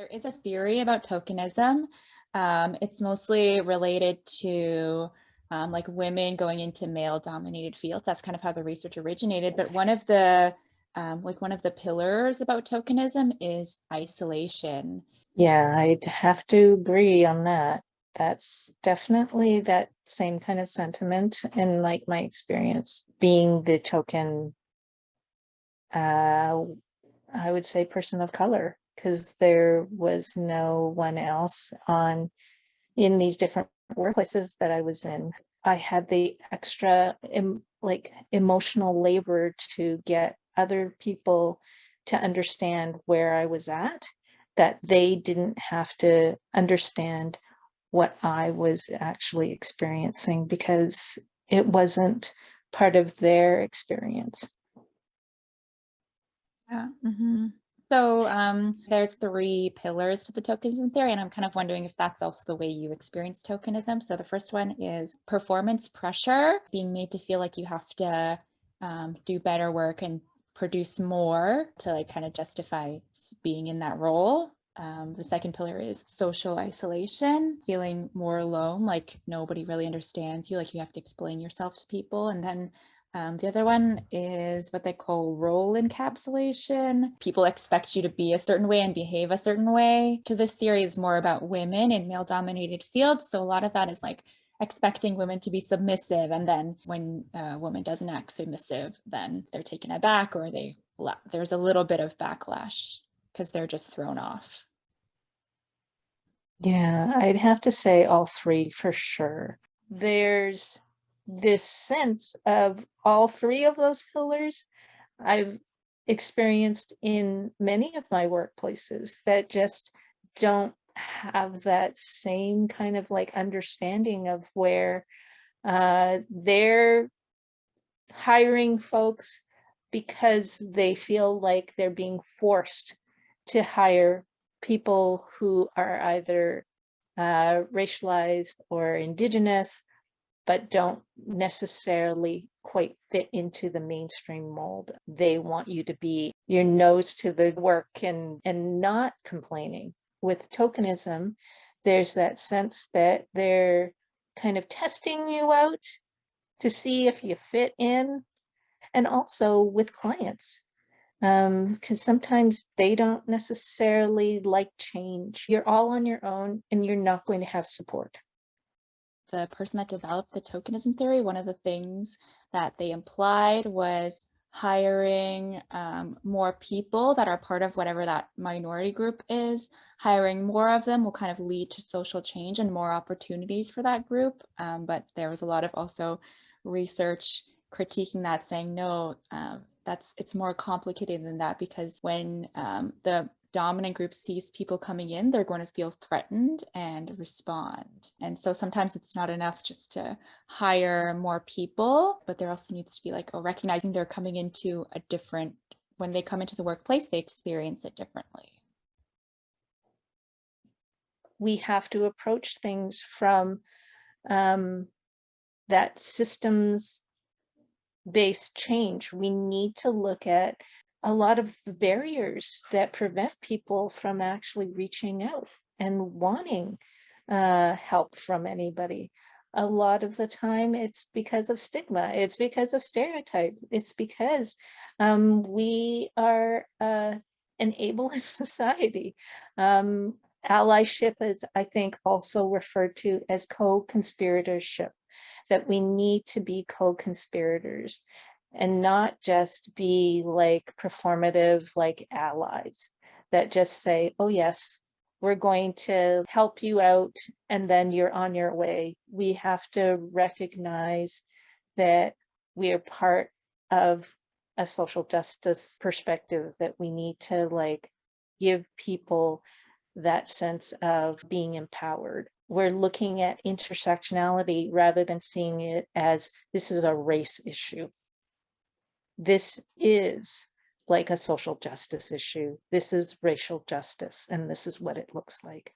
There is a theory about tokenism. It's mostly related to like women going into male-dominated fields. That's kind of how the research originated. But one of the pillars about tokenism is isolation. Yeah, I'd have to agree on that. That's definitely that same kind of sentiment in like my experience being the token, uh, I would say person of color, because there was no one else on in these different workplaces that I was in. I had the extra like emotional labor to get other people to understand where I was at, that they didn't have to understand what I was actually experiencing because it wasn't part of their experience. Yeah. So there's three pillars to the tokenism theory, and I'm kind of wondering if that's also the way you experience tokenism. So the first one is performance pressure, being made to feel like you have to do better work and produce more to like kind of justify being in that role. The second pillar is social isolation, feeling more alone, like nobody really understands you, like you have to explain yourself to people. And then the other one is what they call role encapsulation. People expect you to be a certain way and behave a certain way. So this theory is more about women in male-dominated fields. So a lot of that is like expecting women to be submissive, and then when a woman doesn't act submissive, then they're taken aback, or there's a little bit of backlash because they're just thrown off. Yeah, I'd have to say all three for sure. There's this sense of all three of those pillars I've experienced in many of my workplaces that just don't have that same kind of like understanding of where they're hiring folks because they feel like they're being forced to hire people who are either racialized or indigenous, but don't necessarily quite fit into the mainstream mold. They want you to be your nose to the work and not complaining. With tokenism, there's that sense that they're kind of testing you out to see if you fit in, and also with clients, because sometimes they don't necessarily like change. You're all on your own and you're not going to have support. The person that developed the tokenism theory, one of the things that they implied was hiring more people that are part of whatever that minority group is. Hiring more of them will kind of lead to social change and more opportunities for that group. But there was a lot of also research critiquing that, saying no, it's more complicated than that, because when the dominant group sees people coming in, they're going to feel threatened and respond. And so sometimes it's not enough just to hire more people, but there also needs to be like recognizing they're coming into a different, when they come into the workplace, they experience it differently. We have to approach things from that systems based change. We need to look at a lot of the barriers that prevent people from actually reaching out and wanting help from anybody. A lot of the time, it's because of stigma, it's because of stereotypes, it's because we are an ableist society. Allyship is, I think, also referred to as co-conspiratorship, that we need to be co-conspirators and not just be like performative, like allies that just say, oh, yes, we're going to help you out, and then you're on your way. We have to recognize that we are part of a social justice perspective, that we need to like give people that sense of being empowered. We're looking at intersectionality rather than seeing it as this is a race issue. This is like a social justice issue. This is racial justice, and this is what it looks like.